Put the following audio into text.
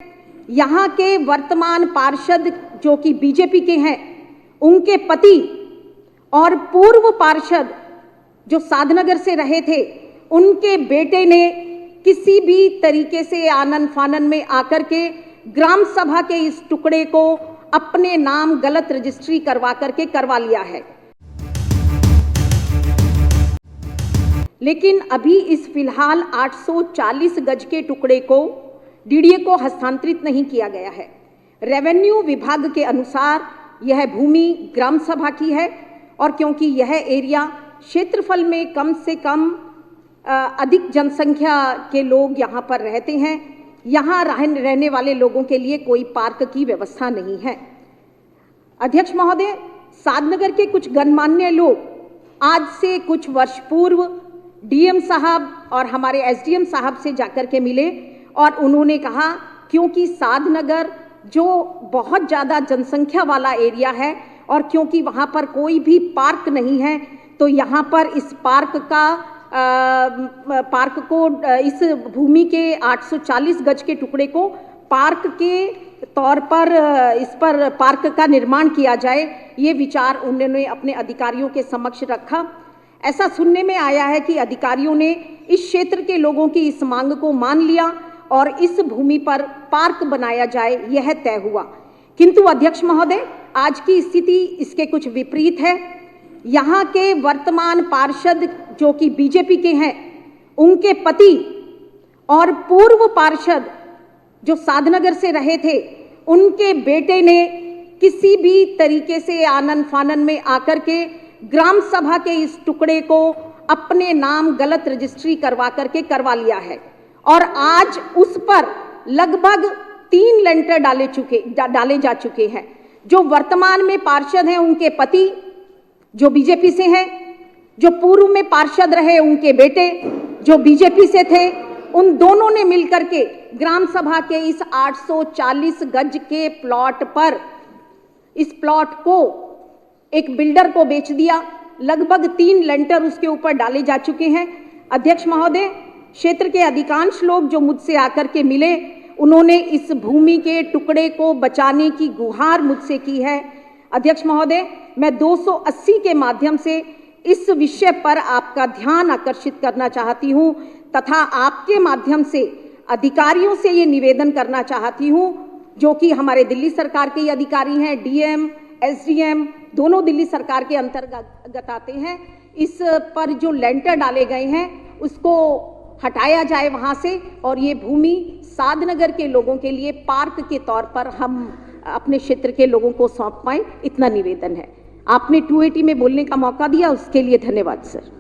यहाँ के वर्तमान पार्षद जो कि बीजेपी के हैं, उनके पति और पूर्व पार्षद जो साधनगर से रहे थे, उनके बेटे ने किसी भी तरीके से आनन फानन में आकर के ग्राम सभा के इस टुकड़े को अपने नाम गलत रजिस्ट्री करवा करके करवा लिया है। लेकिन अभी इस फिलहाल 840 गज के टुकड़े को डीडीए को हस्तांतरित नहीं किया गया है। रेवेन्यू विभाग के अनुसार यह भूमि ग्राम सभा की है और क्योंकि यह एरिया क्षेत्रफल में कम से कम अधिक जनसंख्या के लोग यहाँ पर रहते हैं, यहाँ रहने वाले लोगों के लिए कोई पार्क की व्यवस्था नहीं है। अध्यक्ष महोदय, साधनगर के कुछ गणमान्य लोग आज से कुछ वर्ष पूर्व डीएम साहब और हमारे एसडीएम साहब से जाकर के मिले और उन्होंने कहा क्योंकि साधनगर जो बहुत ज़्यादा जनसंख्या वाला एरिया है और क्योंकि वहाँ पर कोई भी पार्क नहीं है, तो यहाँ पर इस पार्क को इस भूमि के 840 गज के टुकड़े को पार्क के तौर पर इस पर पार्क का निर्माण किया जाए। ये विचार उन्होंने अपने अधिकारियों के समक्ष रखा। ऐसा सुनने में आया है कि अधिकारियों ने इस क्षेत्र के लोगों की इस मांग को मान लिया और इस भूमि पर पार्क बनाया जाए, यह तय हुआ। किंतु अध्यक्ष महोदय, आज की स्थिति इसके कुछ विपरीत है। यहाँ के वर्तमान पार्षद जो कि बीजेपी के हैं, उनके पति और पूर्व पार्षद जो साधनगर से रहे थे, उनके बेटे ने किसी भी तरीके से आनन फानन में आकर के ग्राम सभा के इस टुकड़े को अपने नाम गलत रजिस्ट्री करवा करके करवा लिया है और आज उस पर लगभग 3 लेंटर डाले जा चुके हैं। जो वर्तमान में पार्षद हैं, उनके पति जो बीजेपी से हैं, जो पूर्व में पार्षद रहे उनके बेटे जो बीजेपी से थे, उन दोनों ने मिलकर के ग्राम सभा के इस 840 गज के प्लॉट पर इस प्लॉट को एक बिल्डर को बेच दिया। लगभग 3 लेंटर उसके ऊपर डाले जा चुके हैं। अध्यक्ष महोदय, क्षेत्र के अधिकांश लोग जो मुझसे आकर के मिले, उन्होंने इस भूमि के टुकड़े को बचाने की गुहार मुझसे की है। अध्यक्ष महोदय, मैं 280 के माध्यम से इस विषय पर आपका ध्यान आकर्षित करना चाहती हूं तथा आपके माध्यम से अधिकारियों से ये निवेदन करना चाहती हूं, जो कि हमारे दिल्ली सरकार के अधिकारी हैं, डीएम एसडीएम दोनों दिल्ली सरकार के अंतर्गत आते हैं। इस पर जो लेंटर डाले गए हैं उसको हटाया जाए वहाँ से और ये भूमि साधनगर के लोगों के लिए पार्क के तौर पर हम अपने क्षेत्र के लोगों को सौंप पाएं, इतना निवेदन है। आपने 280 में बोलने का मौका दिया, उसके लिए धन्यवाद सर।